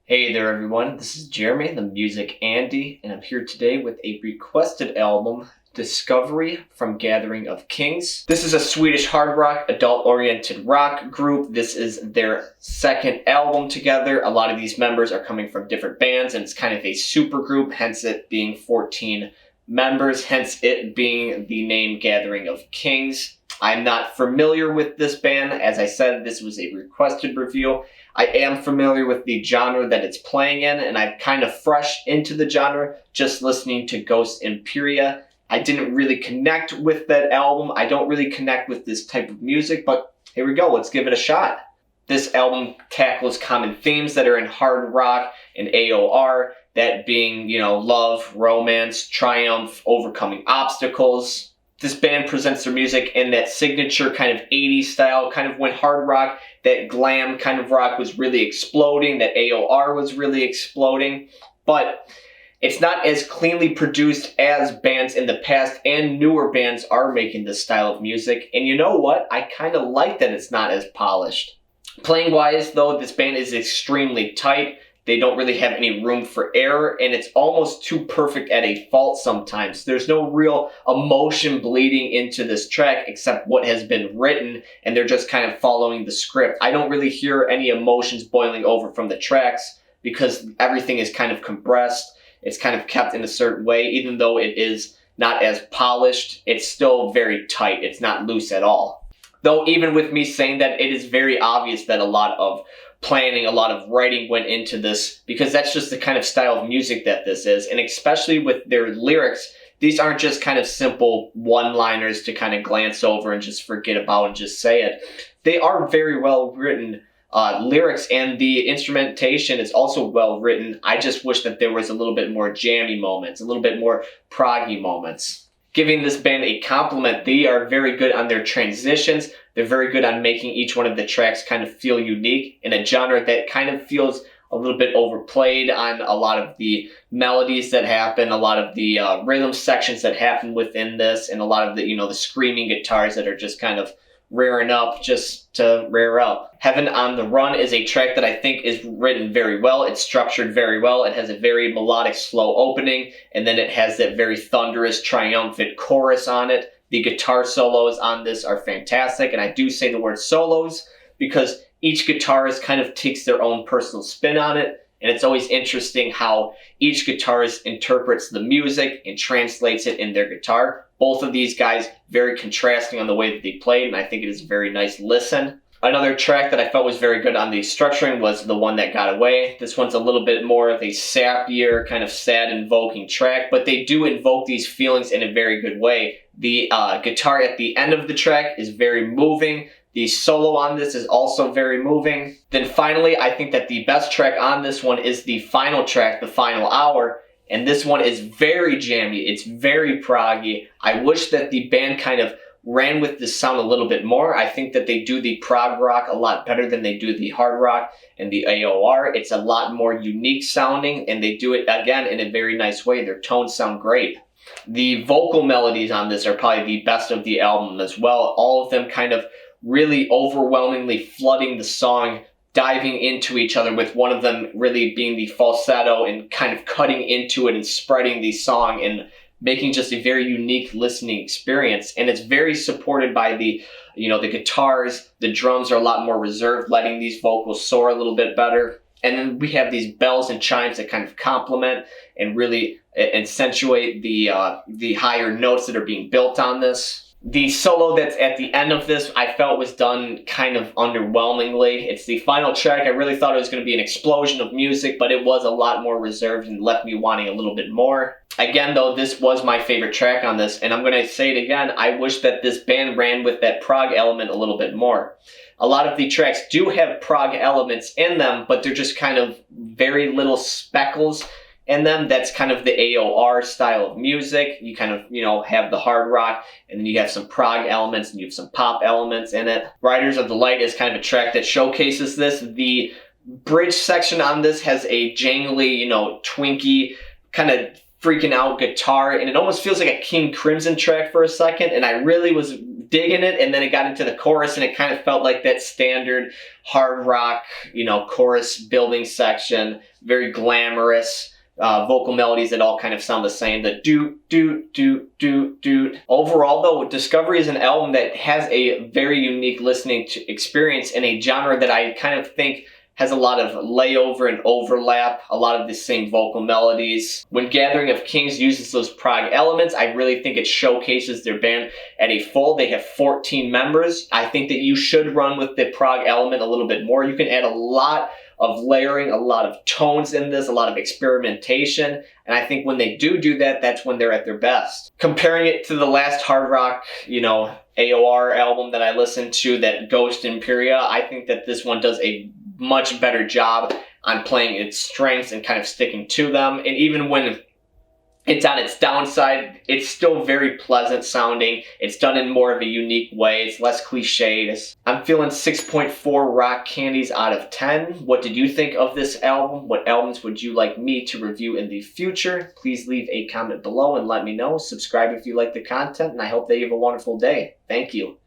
Hey there everyone, this is Jeremy, the Music Andy, and I'm here today with a requested album, Discovery from Gathering of Kings. This is a Swedish hard rock, adult-oriented rock group. This is their second album together. A lot of these members are coming from different bands, and it's kind of a super group, hence it being 14 members, hence it being the name Gathering of Kings. I'm not familiar with this band. As I said, this was a requested review. I am familiar with the genre that it's playing in, and I'm kind of fresh into the genre just listening to Ghost Imperia. I didn't really connect with that album. I don't really connect with this type of music, but here we go. Let's give it a shot. This album tackles common themes that are in hard rock and AOR, that being, love, romance, triumph, overcoming obstacles. This band presents their music in that signature kind of 80s style, kind of when hard rock, that glam kind of rock was really exploding, that AOR was really exploding, but it's not as cleanly produced as bands in the past, and newer bands are making this style of music, and you know what? I kind of like that it's not as polished. Playing wise though, this band is extremely tight. They don't really have any room for error, and it's almost too perfect at a fault sometimes. There's no real emotion bleeding into this track except what has been written, and they're just kind of following the script. I don't really hear any emotions boiling over from the tracks because everything is kind of compressed. It's kind of kept in a certain way. Even though it is not as polished, it's still very tight. It's not loose at all. Though even with me saying that, it is very obvious that a lot of planning, a lot of writing went into this, because that's just the kind of style of music that this is. And especially with their lyrics, these aren't just kind of simple one-liners to kind of glance over and just forget about and just say it. They are very well written lyrics, and the instrumentation is also well written. I just wish that there was a little bit more jammy moments, a little bit more proggy moments. Giving this band a compliment, they are very good on their transitions. They're very good on making each one of the tracks kind of feel unique in a genre that kind of feels a little bit overplayed on a lot of the melodies that happen, a lot of the rhythm sections that happen within this, and a lot of the, the screaming guitars that are just kind of rearing up just to rear up. Heaven on the Run is a track that I think is written very well. It's structured very well. It has a very melodic, slow opening, and then it has that very thunderous, triumphant chorus on it. The guitar solos on this are fantastic, and I do say the word solos because each guitarist kind of takes their own personal spin on it, and it's always interesting how each guitarist interprets the music and translates it in their guitar. Both of these guys very contrasting on the way that they played, and I think it is a very nice listen. Another track that I felt was very good on the structuring was The One That Got Away. This one's a little bit more of a sappier, kind of sad invoking track, but they do invoke these feelings in a very good way. The guitar at the end of the track is very moving. The solo on this is also very moving. Then finally, I think that the best track on this one is the final track, The Final Hour. And this one is very jammy. It's very proggy. I wish that the band kind of ran with this sound a little bit more. I think that they do the prog rock a lot better than they do the hard rock and the AOR. It's a lot more unique sounding, and they do it, again, in a very nice way. Their tones sound great. The vocal melodies on this are probably the best of the album as well. All of them kind of really overwhelmingly flooding the song, diving into each other, with one of them really being the falsetto and kind of cutting into it and spreading the song and making just a very unique listening experience. And it's very supported by the guitars. The drums are a lot more reserved, letting these vocals soar a little bit better. And then we have these bells and chimes that kind of complement and really accentuate the higher notes that are being built on this. The solo that's at the end of this, I felt was done kind of underwhelmingly. It's the final track. I really thought it was going to be an explosion of music, but it was a lot more reserved and left me wanting a little bit more. Again, though, this was my favorite track on this, and I'm going to say it again. I wish that this band ran with that prog element a little bit more. A lot of the tracks do have prog elements in them, but they're just kind of very little speckles in them. That's kind of the AOR style of music. You kind of, have the hard rock, and then you have some prog elements, and you have some pop elements in it. Riders of the Light is kind of a track that showcases this. The bridge section on this has a jangly, twinky, kind of freaking out guitar, and it almost feels like a King Crimson track for a second, and I really was digging it, and then it got into the chorus, and it kind of felt like that standard hard rock, chorus building section, very glamorous. Vocal melodies that all kind of sound the same. The doot, doot, doot, doot, doot. Overall, though, Discovery is an album that has a very unique listening experience in a genre that I kind of think has a lot of layover and overlap, a lot of the same vocal melodies. When Gathering of Kings uses those prog elements, I really think it showcases their band at a full. They have 14 members. I think that you should run with the prog element a little bit more. You can add a lot of layering, a lot of tones in this, a lot of experimentation. And I think when they do that, that's when they're at their best. Comparing it to the last hard rock, AOR album that I listened to, that Ghost Imperia, I think that this one does a much better job on playing its strengths and kind of sticking to them. And even when it's on its downside, it's still very pleasant sounding. It's done in more of a unique way. It's less cliched. I'm feeling 6.4 rock candies out of 10. What did you think of this album? What albums would you like me to review in the future? Please leave a comment below and let me know. Subscribe if you like the content, and I hope that you have a wonderful day. Thank you.